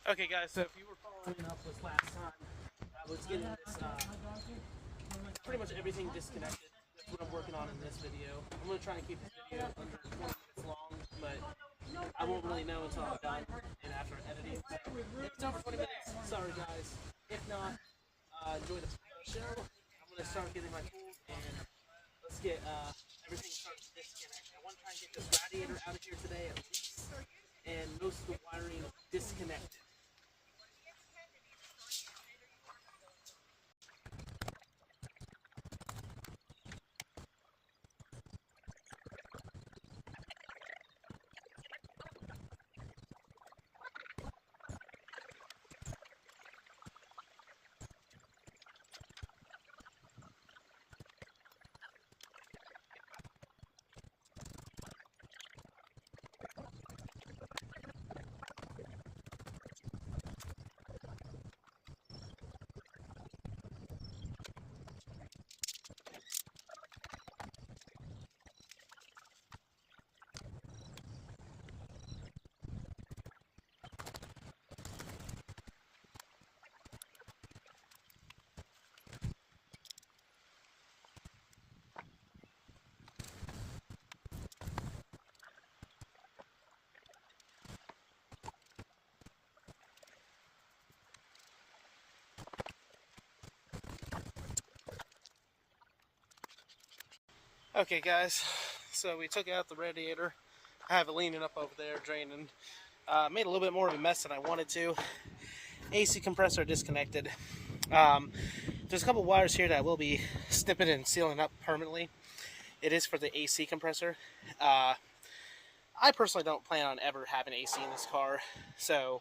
Okay guys, so if you were following up with last time, I was getting this, pretty much everything disconnected. That's what I'm working on in this video. I'm going to try and keep this video under 20 minutes long, but I won't really know until I'm done and after editing. So if it's over 20 minutes, sorry guys. If not, enjoy the show. I'm going to start getting my tools and let's get everything started to disconnect. I want to try and get this radiator out of here today at least, and most of the wiring disconnected. Okay guys, so we took out the radiator. I have it leaning up over there, draining. Made a little bit more of a mess than I wanted to. AC compressor disconnected. There's a couple wires here that will be snipping and sealing up permanently. It is for the AC compressor. I personally don't plan on ever having AC in this car, so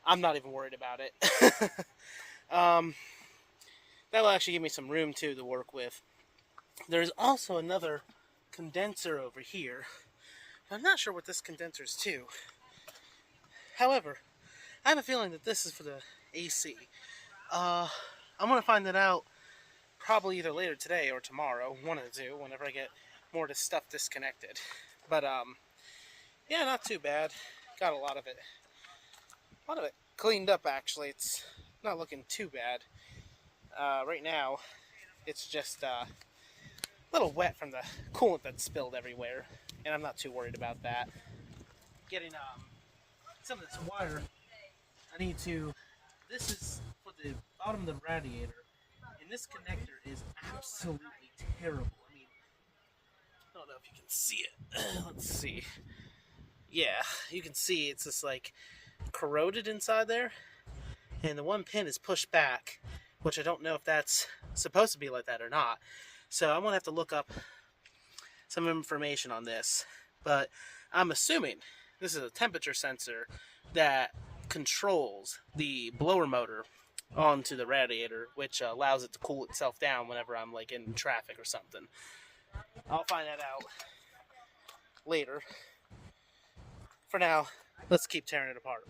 I'm not even worried about it. That will actually give me some room too to work with. There's also another condenser over here. I'm not sure what this condenser is to. However, I have a feeling that this is for the AC. I'm going to find that out probably either later today or tomorrow, one of the two, whenever I get more of this stuff disconnected. But, yeah, not too bad. Got a lot of it cleaned up, actually. It's not looking too bad. Right now, it's just, a little wet from the coolant that spilled everywhere, and I'm not too worried about that. Getting some of this wire, I need to, this is for the bottom of the radiator, and this connector is absolutely terrible. I mean, I don't know if you can see it. Let's see. Yeah, you can see it's just like corroded inside there, and the one pin is pushed back, which I don't know if that's supposed to be like that or not. So I'm going to have to look up some information on this. But I'm assuming this is a temperature sensor that controls the blower motor onto the radiator, which allows it to cool itself down whenever I'm like in traffic or something. I'll find that out later. For now, let's keep tearing it apart.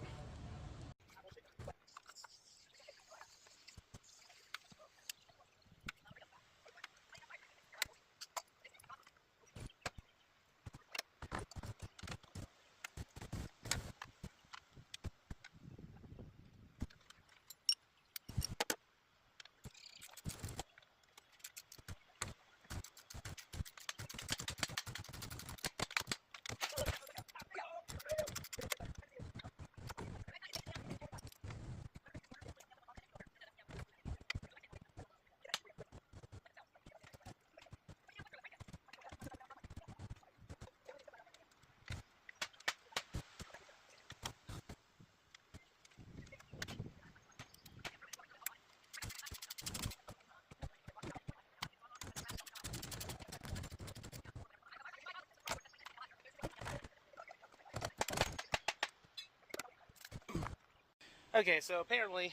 Okay, so apparently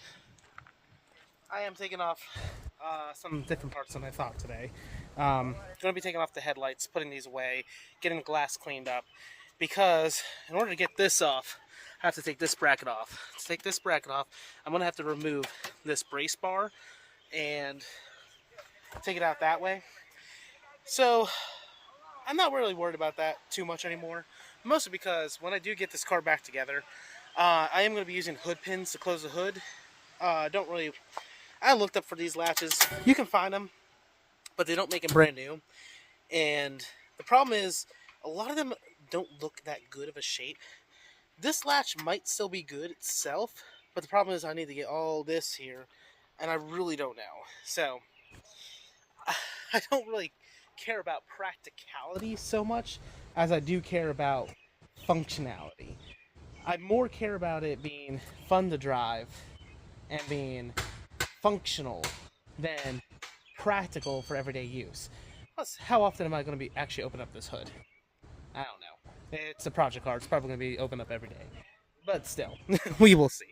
I am taking off some different parts than I thought today. Going to be taking off the headlights, putting these away, getting the glass cleaned up, because in order to get this off, I have to take this bracket off. To take this bracket off, I'm going to have to remove this brace bar and take it out that way. So I'm not really worried about that too much anymore, mostly because when I do get this car back together, I am going to be using hood pins to close the hood. I looked up for these latches. You can find them, but they don't make them brand new. And the problem is, a lot of them don't look that good of a shape. This latch might still be good itself, but the problem is I need to get all this here, and I really don't know. So, I don't really care about practicality so much as I do care about functionality. I more care about it being fun to drive and being functional than practical for everyday use. Plus, how often am I going to be actually open up this hood? I don't know. It's a project car. It's probably going to be open up every day. But still, we will see.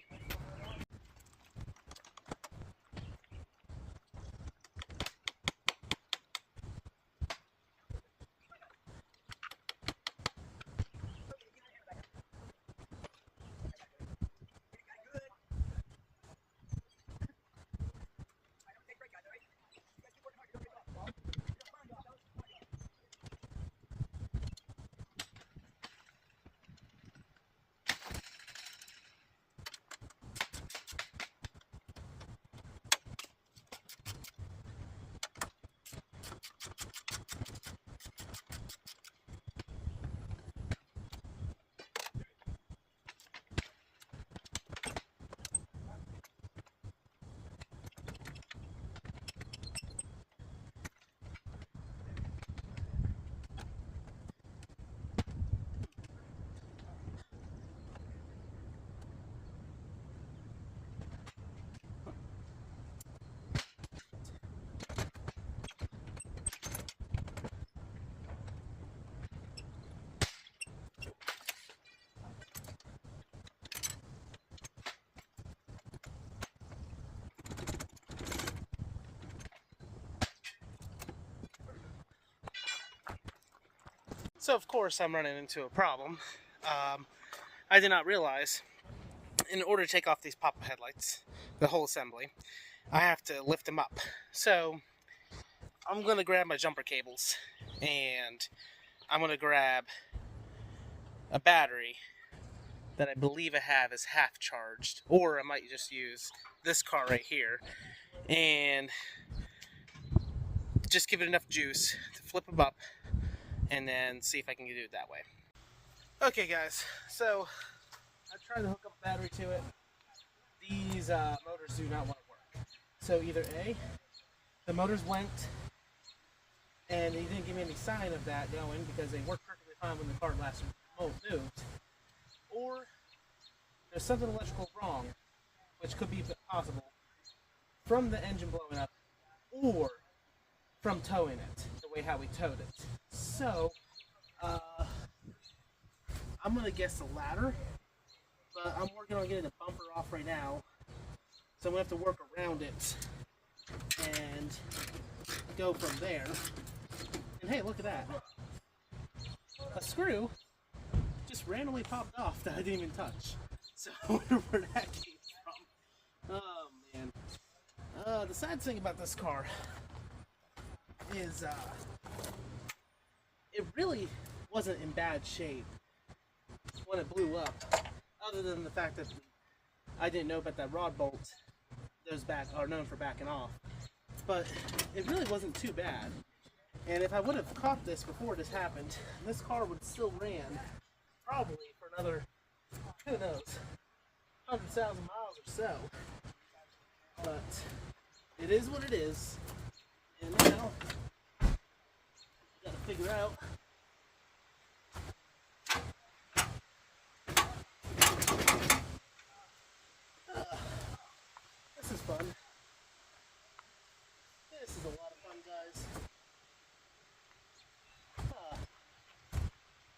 So, of course, I'm running into a problem. I did not realize, in order to take off these pop-up headlights, the whole assembly, I have to lift them up. So, I'm going to grab my jumper cables, and I'm going to grab a battery that I believe I have is half charged, or I might just use this car right here, and just give it enough juice to flip them up, and then see if I can do it that way. Okay guys, so I tried to hook up a battery to it. These motors do not want to work. So either A, the motors went and they didn't give me any sign of that going because they worked perfectly fine when the car last moved, or there's something electrical wrong, which could be possible from the engine blowing up or from towing it, the way how we towed it. So, I'm going to guess the latter, but I'm working on getting the bumper off right now, so I'm going to have to work around it and go from there. And hey, look at that. A screw just randomly popped off that I didn't even touch. So I wonder where that came from. Oh, man. The sad thing about this car is it really wasn't in bad shape when it blew up, other than the fact that I didn't know about that rod bolt. Those are known for backing off, but it really wasn't too bad. And if I would have caught this before this happened, this car would still ran probably for another, who knows, 100,000 miles or so. But it is what it is, and now gotta figure out this is fun. This is a lot of fun, guys.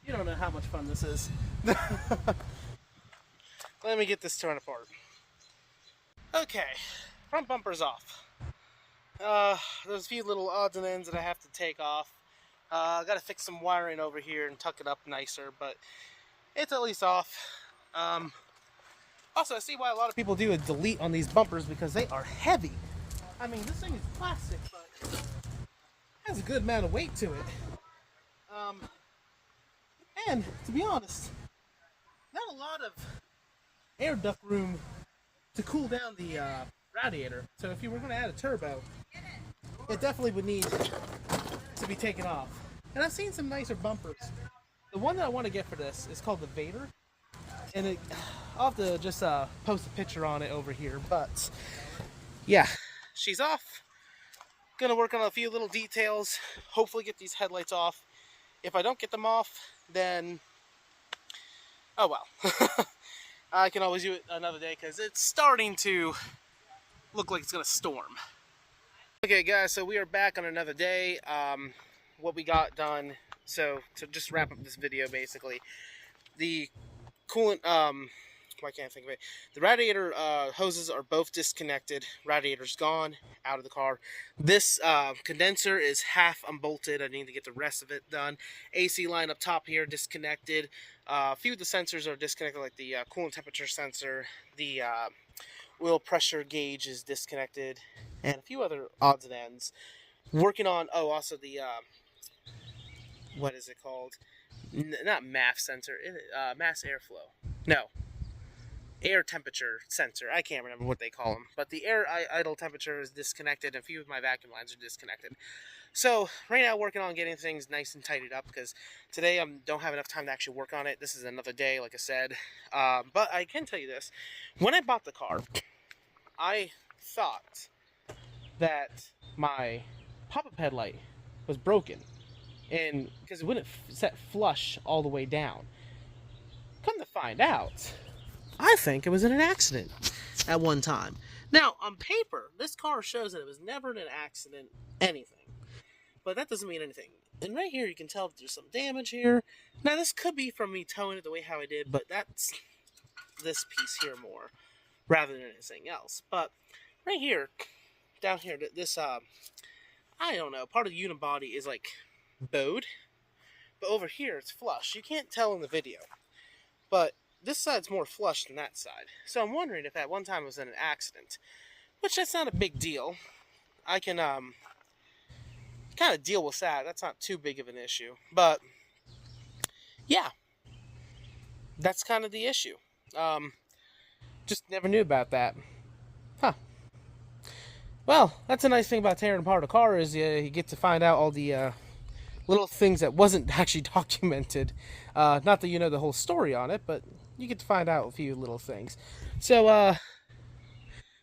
You don't know how much fun this is. Let me get this torn apart. Okay, front bumper's off. There's a few little odds and ends that I have to take off. I gotta fix some wiring over here and tuck it up nicer, but it's at least off. Also, I see why a lot of people do a delete on these bumpers because they are heavy. I mean, this thing is plastic, but it has a good amount of weight to it. And to be honest, not a lot of air duct room to cool down the radiator. So if you were going to add a turbo, it definitely would need to be taken off. And I've seen some nicer bumpers. The one that I want to get for this is called the Vader, and I'll have to just post a picture on it over here. But yeah, she's off. Gonna work on a few little details. Hopefully get these headlights off. If I don't get them off, then oh well. I can always do it another day because it's starting to look like it's gonna storm. Okay guys, so we are back on another day. What we got done, so to just wrap up this video, basically, the coolant, why can't I think of it? The radiator hoses are both disconnected. Radiator's gone out of the car. This condenser is half unbolted. I need to get the rest of it done. AC line up top here disconnected. A few of the sensors are disconnected, like the coolant temperature sensor. The oil pressure gauge is disconnected, and a few other odds and ends. Working on, also the what is it called? Not MAF sensor, mass airflow. No. Air temperature sensor. I can't remember what they call them. But the air idle temperature is disconnected, and a few of my vacuum lines are disconnected. So, right now working on getting things nice and tidied up, because today I don't have enough time to actually work on it. This is another day, like I said. But I can tell you this. When I bought the car, I thought that my pop-up headlight was broken, and because it wouldn't set flush all the way down. Come to find out, I think it was in an accident at one time. Now, on paper, this car shows that it was never in an accident, anything. But that doesn't mean anything. And right here, you can tell that there's some damage here. Now, this could be from me towing it the way how I did, but that's this piece here more, rather than anything else. But right here, down here, this, I don't know, part of the unibody is like bowed. But over here, it's flush. You can't tell in the video. But this side's more flush than that side. So I'm wondering if at one time it was in an accident. Which, that's not a big deal. I can, kind of deal with that. That's not too big of an issue. But, yeah. That's kind of the issue. Just never knew about that. Huh. Well, that's a nice thing about tearing apart a car, is you get to find out all the, little things that wasn't actually documented. Not that you know the whole story on it, but you get to find out a few little things. So,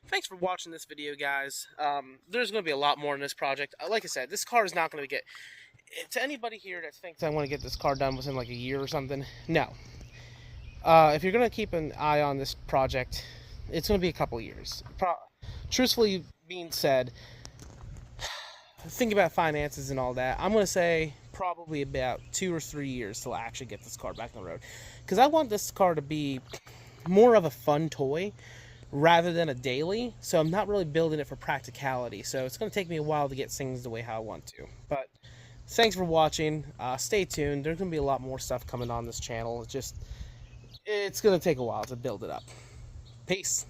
thanks for watching this video, guys. There's going to be a lot more in this project. Like I said, this car is not going to get... To anybody here that thinks I want to get this car done within like a year or something, no. If you're going to keep an eye on this project, it's going to be a couple years. Truthfully being said, think about finances and all that. I'm going to say probably about 2 or 3 years till I actually get this car back on the road. Because I want this car to be more of a fun toy rather than a daily. So I'm not really building it for practicality. So it's going to take me a while to get things the way how I want to. But thanks for watching. Stay tuned. There's going to be a lot more stuff coming on this channel. It's going to take a while to build it up. Peace.